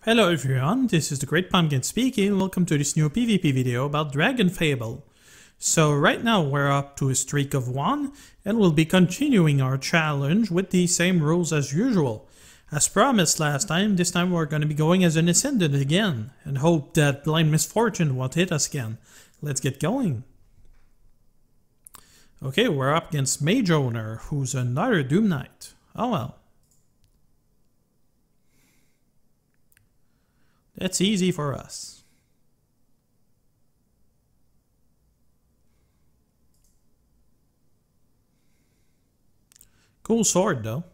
Hello everyone, this is the Great Pumpkin speaking. Welcome to this new PvP video about Dragonfable. So right now we're up to a streak of 1 and we'll be continuing our challenge with the same rules as usual. As promised last time, this time we're going to be going as an Ascendant again and hope that Blind Misfortune won't hit us again. Let's get going. Okay, we're up against Mage Owner, who's another Doom Knight. Oh well. That's easy for us. Cool sword though.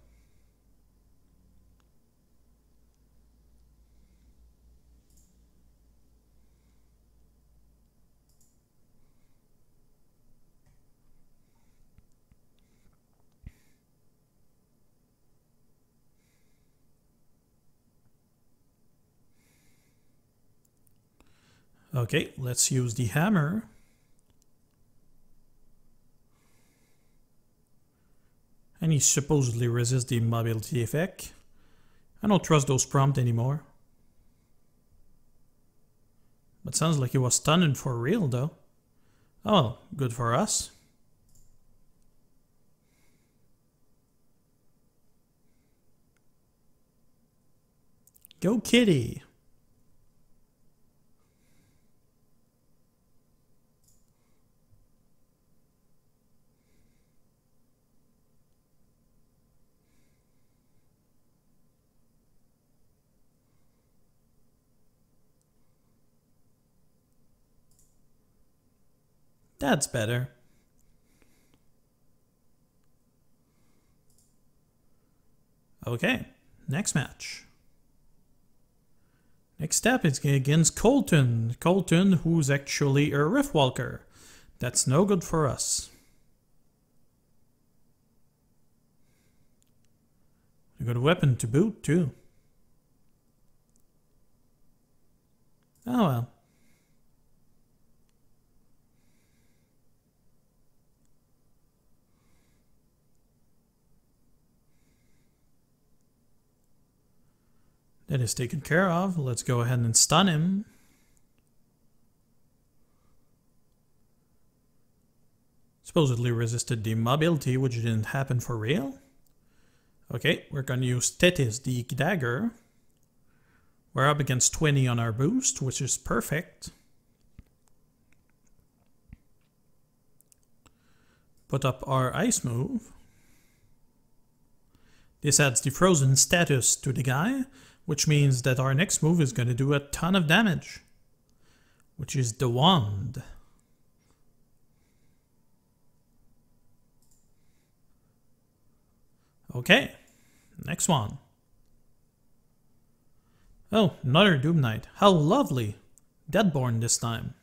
Okay, let's use the hammer. And he supposedly resists the mobility effect. I don't trust those prompts anymore. But sounds like he was stunned for real though. Oh well, good for us. Go kitty! That's better. Okay, next match. Next step is against Colton. Colton, who's actually a Riftwalker. That's no good for us. We got a weapon to boot too. Oh well. That is taken care of. Let's go ahead and stun him. Supposedly resisted the mobility, which didn't happen for real. Okay, we're gonna use Tethys, the dagger. We're up against 20 on our boost, which is perfect. Put up our ice move. This adds the frozen status to the guy, which means that our next move is going to do a ton of damage, which is the wand. Okay, next one. Oh, another Doom Knight. How lovely. Deadborn this time.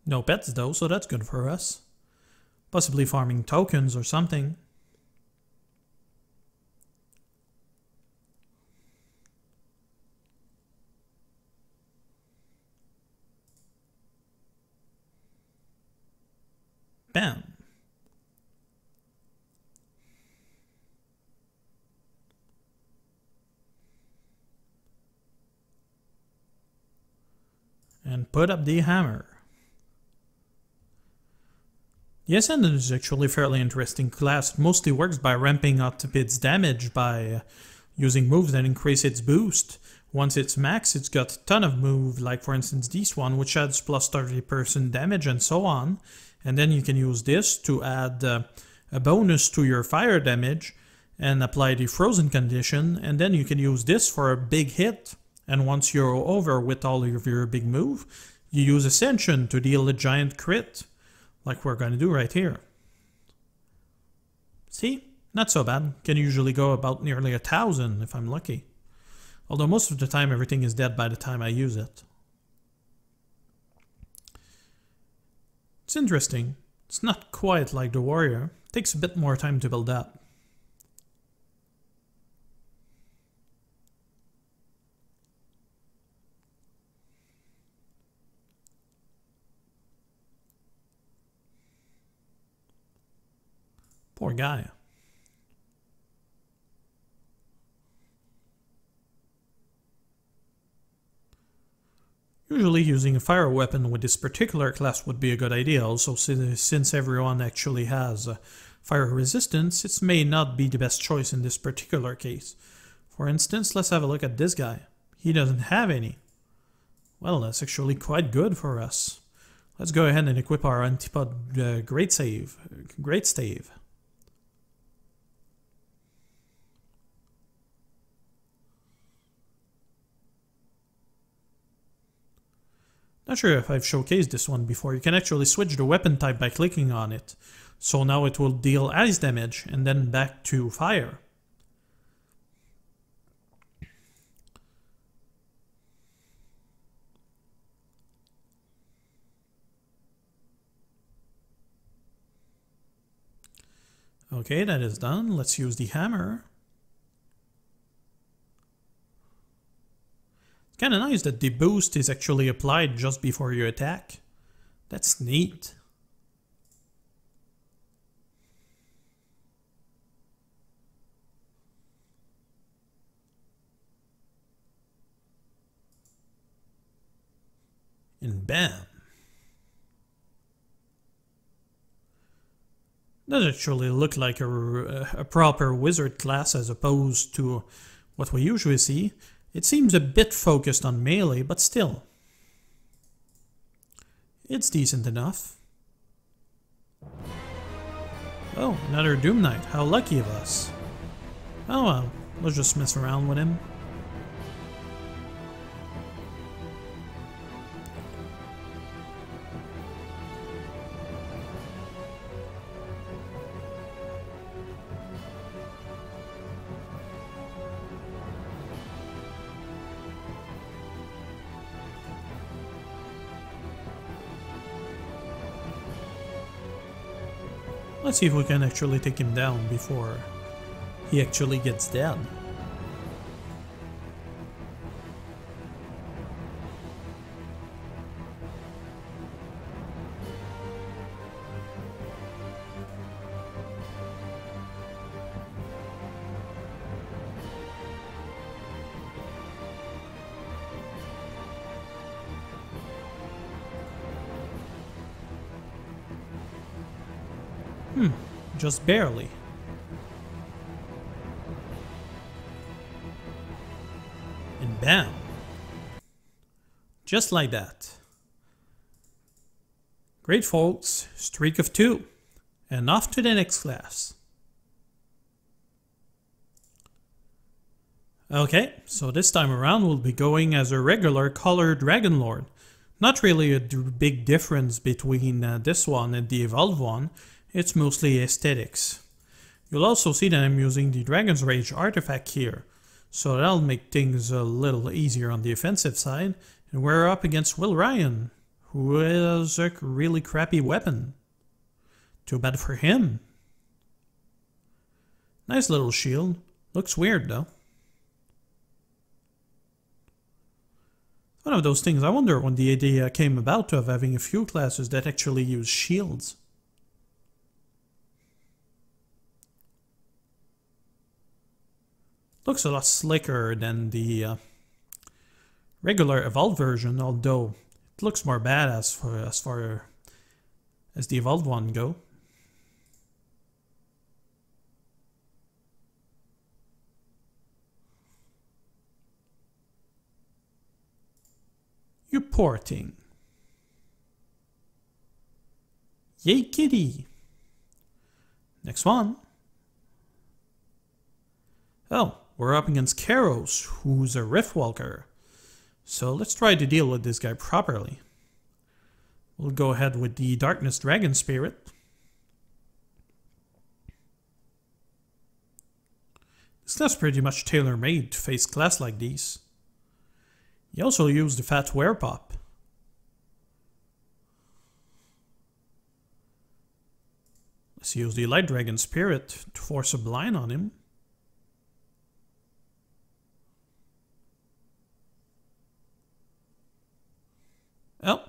No pets though, so that's good for us. Possibly farming tokens or something. Bam. And put up the hammer. The Ascendant is actually a fairly interesting class. It mostly works by ramping up its damage by using moves that increase its boost. Once it's max, it's got a ton of moves, like for instance this one, which adds plus 30% damage and so on. And then you can use this to add a bonus to your fire damage and apply the frozen condition. And then you can use this for a big hit. And once you're over with all of your big move, you use Ascension to deal a giant crit. Like we're going to do right here. See? Not so bad. Can usually go about nearly 1,000 if I'm lucky. Although most of the time everything is dead by the time I use it. It's interesting. It's not quite like the warrior. It takes a bit more time to build up. Poor guy. Usually using a fire weapon with this particular class would be a good idea, also since everyone actually has fire resistance, it may not be the best choice in this particular case. For instance, let's have a look at this guy. He doesn't have any. Well, that's actually quite good for us. Let's go ahead and equip our antipod Great Stave. Not sure if I've showcased this one before. You can actually switch the weapon type by clicking on it. So now it will deal ice damage and then back to fire. Okay, that is done. Let's use the hammer. It's kind of nice that the boost is actually applied just before you attack. That's neat. And bam. Does actually look like a proper wizard class as opposed to what we usually see. It seems a bit focused on melee, but still. It's decent enough. Oh, another Doom Knight. How lucky of us. Oh well, let's just mess around with him. Let's see if we can actually take him down before he actually gets dead. Just barely. And bam. Just like that. Great folks, streak of 2. And off to the next class. Okay, so this time around we'll be going as a regular colored Dragon Lord. Not really a big difference between this one and the evolved one. It's mostly aesthetics. You'll also see that I'm using the Dragon's Rage artifact here, so that'll make things a little easier on the offensive side, and we're up against Will Ryan, who has a really crappy weapon. Too bad for him. Nice little shield. Looks weird though. One of those things, I wonder when the idea came about of having a few classes that actually use shields. Looks a lot slicker than the regular evolved version, although it looks more badass as far as the evolved one go. You poor thing. Yay kitty. Next one. Oh, we're up against Karos, who's a Riftwalker. So let's try to deal with this guy properly. We'll go ahead with the Darkness Dragon Spirit. This class is pretty much tailor-made to face class like these. You also use the Fat Werepop. Let's use the Light Dragon Spirit to force a blind on him. Oh,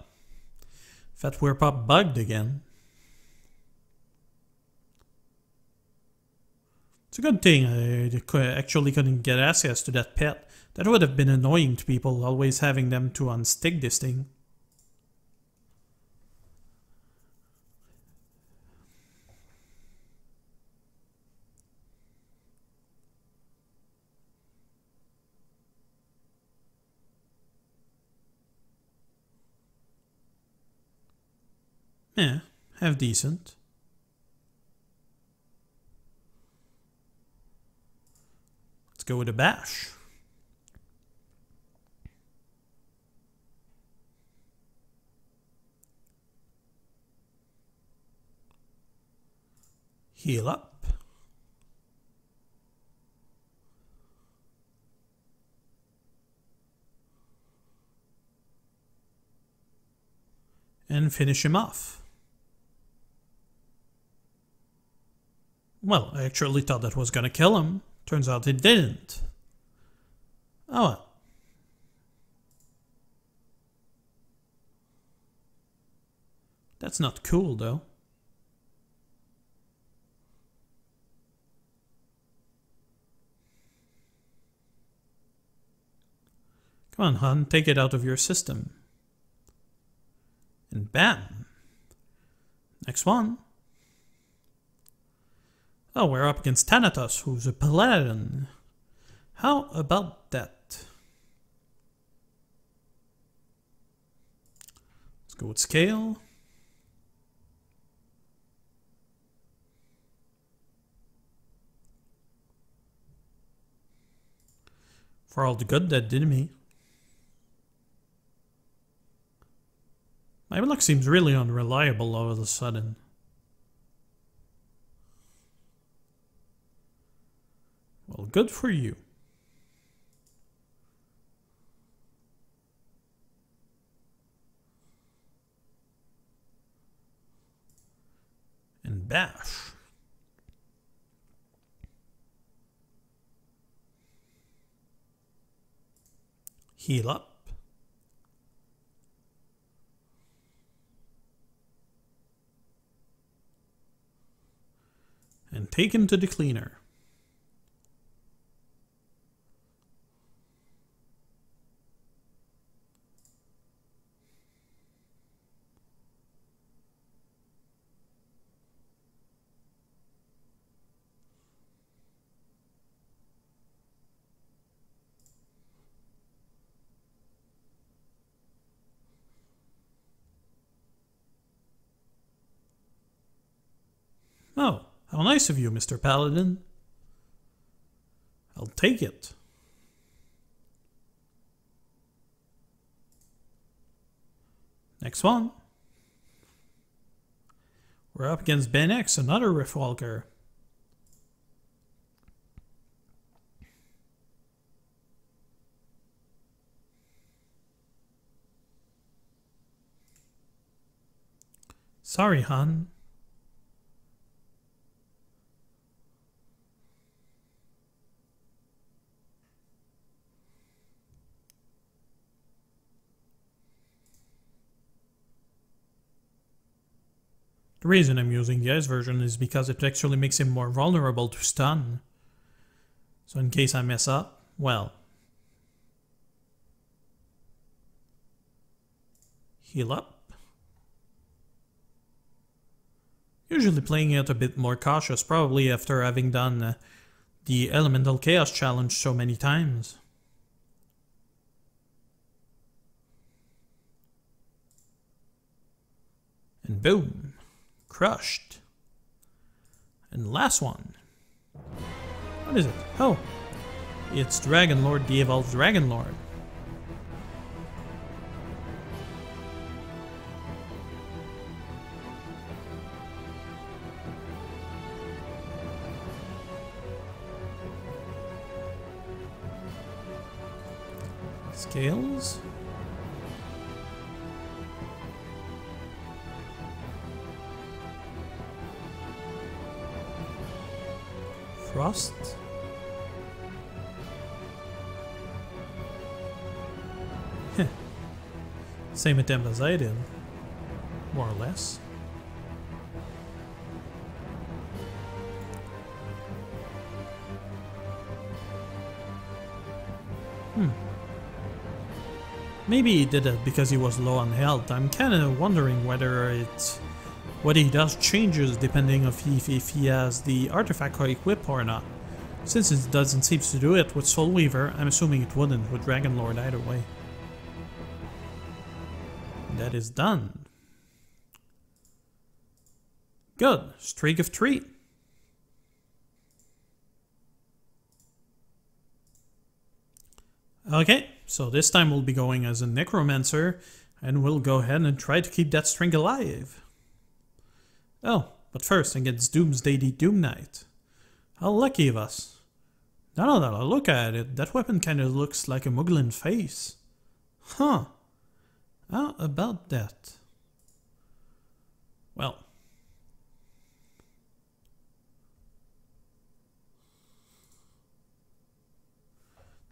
Fat Werepop bugged again. It's a good thing I actually couldn't get access to that pet. That would have been annoying to people, always having them to unstick this thing. Yeah, half decent. Let's go with a bash. Heal up. And finish him off. Well, I actually thought that was gonna kill him. Turns out it didn't. Oh well. That's not cool, though. Come on, hon, take it out of your system. And bam! Next one. Oh, we're up against Thanatos, who's a paladin. How about that? Let's go with scale. For all the good that did me. My luck seems really unreliable all of a sudden. Well, good for you. And bash. Heal up. And take him to the cleaner. Oh, how nice of you, Mr. Paladin. I'll take it. Next one. We're up against Ben X, another Riftwalker. Sorry, hon. The reason I'm using the ice version is because it actually makes him more vulnerable to stun. So in case I mess up, well. Heal up. Usually playing it a bit more cautious, probably after having done the Elemental Chaos Challenge so many times. And boom. Crushed. And last one. What is it? Oh. It's Dragon Lord, the Evolved Dragon Lord. Scales. Frost. Same attempt as I did, more or less. Maybe he did it because he was low on health. I'm kinda wondering whether it's... what he does changes depending on if he has the artifact equipped or not. Since it doesn't seem to do it with Soul Weaver, I'm assuming it wouldn't with Dragon Lord either way. That is done. Good. Streak of 3. Okay, so this time we'll be going as a Necromancer, and we'll go ahead and try to keep that string alive. Oh, but first against Doomsday the Doom Knight. How lucky of us. Now that I look at it, that weapon kinda looks like a Muglin face. Huh. How about that? Well.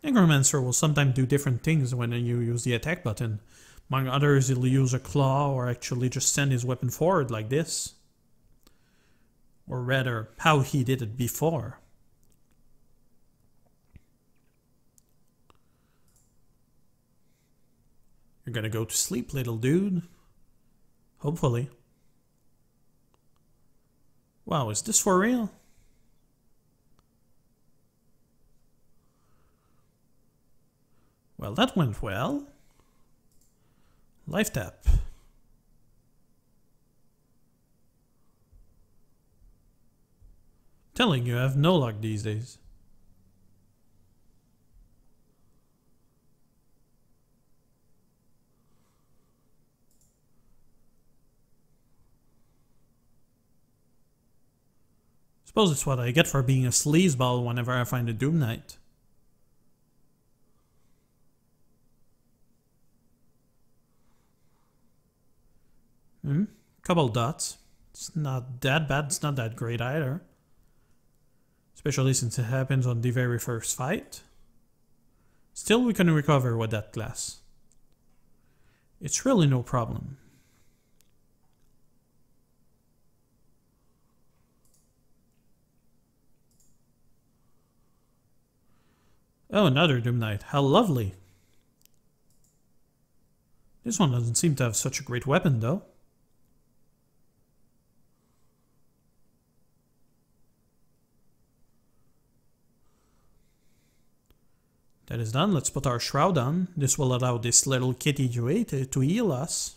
Necromancer will sometimes do different things when you use the attack button. Among others, he'll use a claw or actually just send his weapon forward like this. Or rather, how he did it before. You're gonna go to sleep, little dude. Hopefully. Wow, is this for real? Well, that went well. Life tap. Telling you, I have no luck these days. Suppose it's what I get for being a sleazeball whenever I find a Doom Knight. Couple dots. It's not that bad, it's not that great either. Especially since it happens on the very first fight. Still, we can recover with that class. It's really no problem. Oh, another Doom Knight. How lovely. This one doesn't seem to have such a great weapon, though. That is done. Let's put our shroud on. This will allow this little kitty to heal us.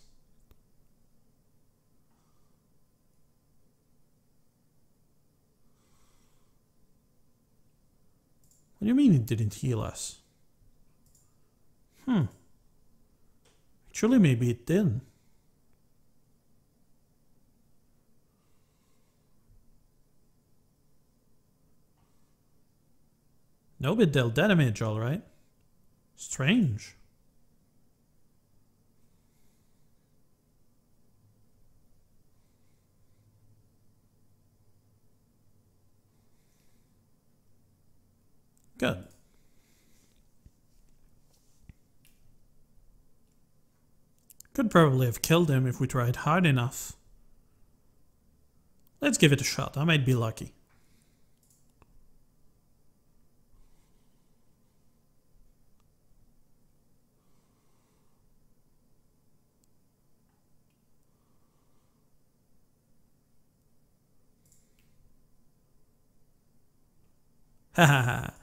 What do you mean it didn't heal us? Actually, maybe it did. No, but dealt damage, alright. Strange. Good. Could probably have killed him if we tried hard enough. Let's give it a shot. I might be lucky. Hahaha.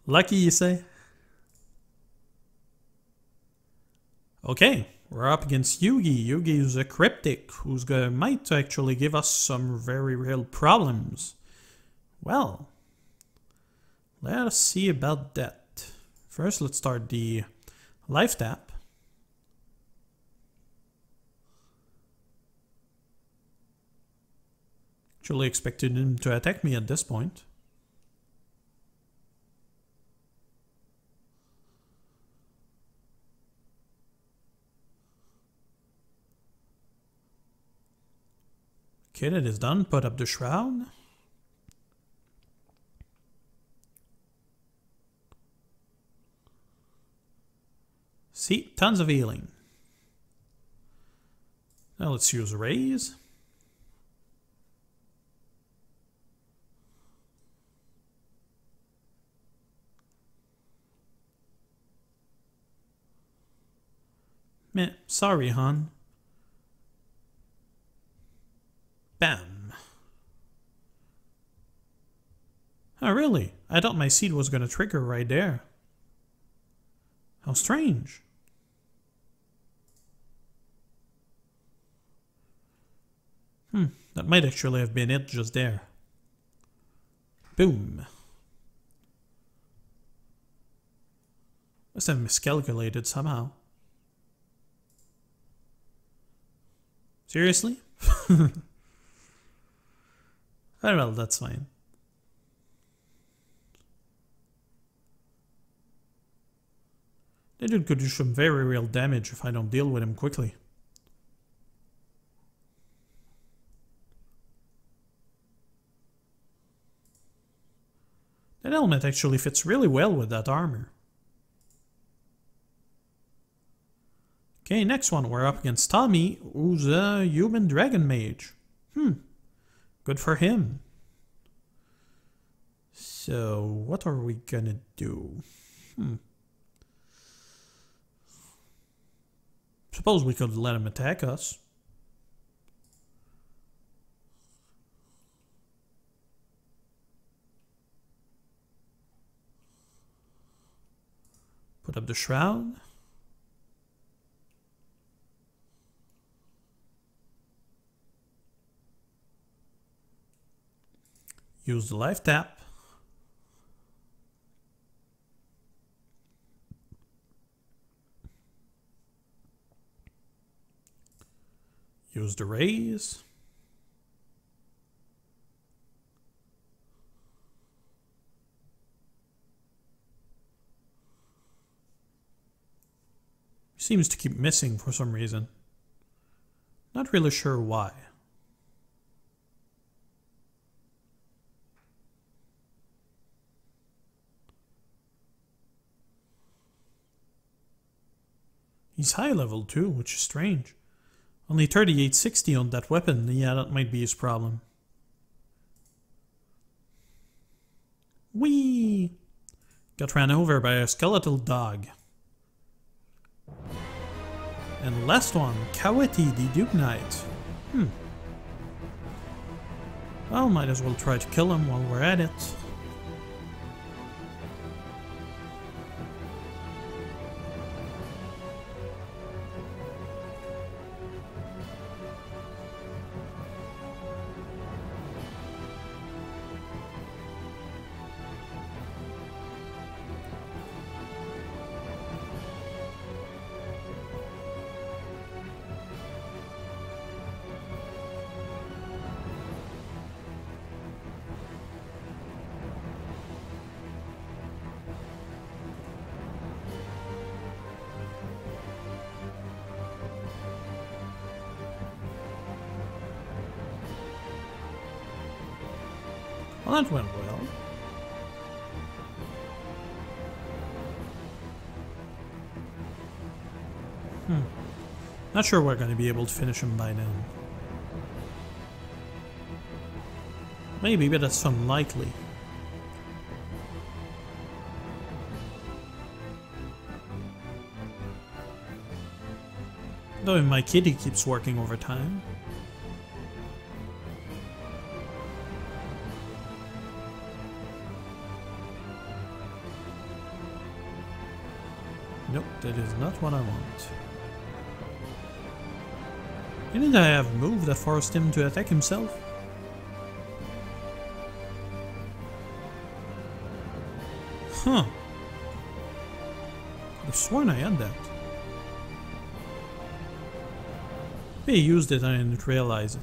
Lucky, you say? Okay, we're up against Yugi. Yugi is a cryptic who's might actually give us some very real problems. Well, let us see about that. First, let's start the life tap. Actually expected him to attack me at this point. Okay, that is done. Put up the shroud. See, tons of healing. Now let's use raise. Meh, sorry, hon. Bam. Oh, really? I thought my seed was gonna trigger right there. How strange. That might actually have been it just there. Boom. Must have miscalculated somehow. Seriously? Oh well, that's fine. That dude could do some very real damage if I don't deal with him quickly. That helmet actually fits really well with that armor. Okay, next one, we're up against Tommy, who's a human dragon mage. Good for him. So, what are we gonna do? Suppose we could let him attack us. Put up the shroud. Use the life tap. Use the raise. Seems to keep missing for some reason. Not really sure why. He's high level too, which is strange. Only 3860 on that weapon. Yeah, that might be his problem. Whee! Got ran over by a skeletal dog. And last one, Kaweti the Duke Knight. Well, might as well try to kill him while we're at it. Well, that went well. Not sure we're going to be able to finish him by now. Maybe, but that's unlikely. Though my kitty keeps working overtime. Nope, that is not what I want. Didn't I have a move that forced him to attack himself? Huh. Could have sworn I had that. Maybe I used it and I didn't realize it.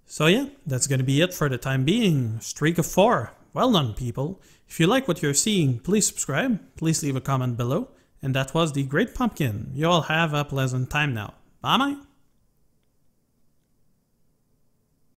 So yeah, that's gonna be it for the time being. Streak of 4. Well done, people. If you like what you're seeing, please subscribe, please leave a comment below, and that was the Great Pumpkin. You all have a pleasant time now. Bye-bye.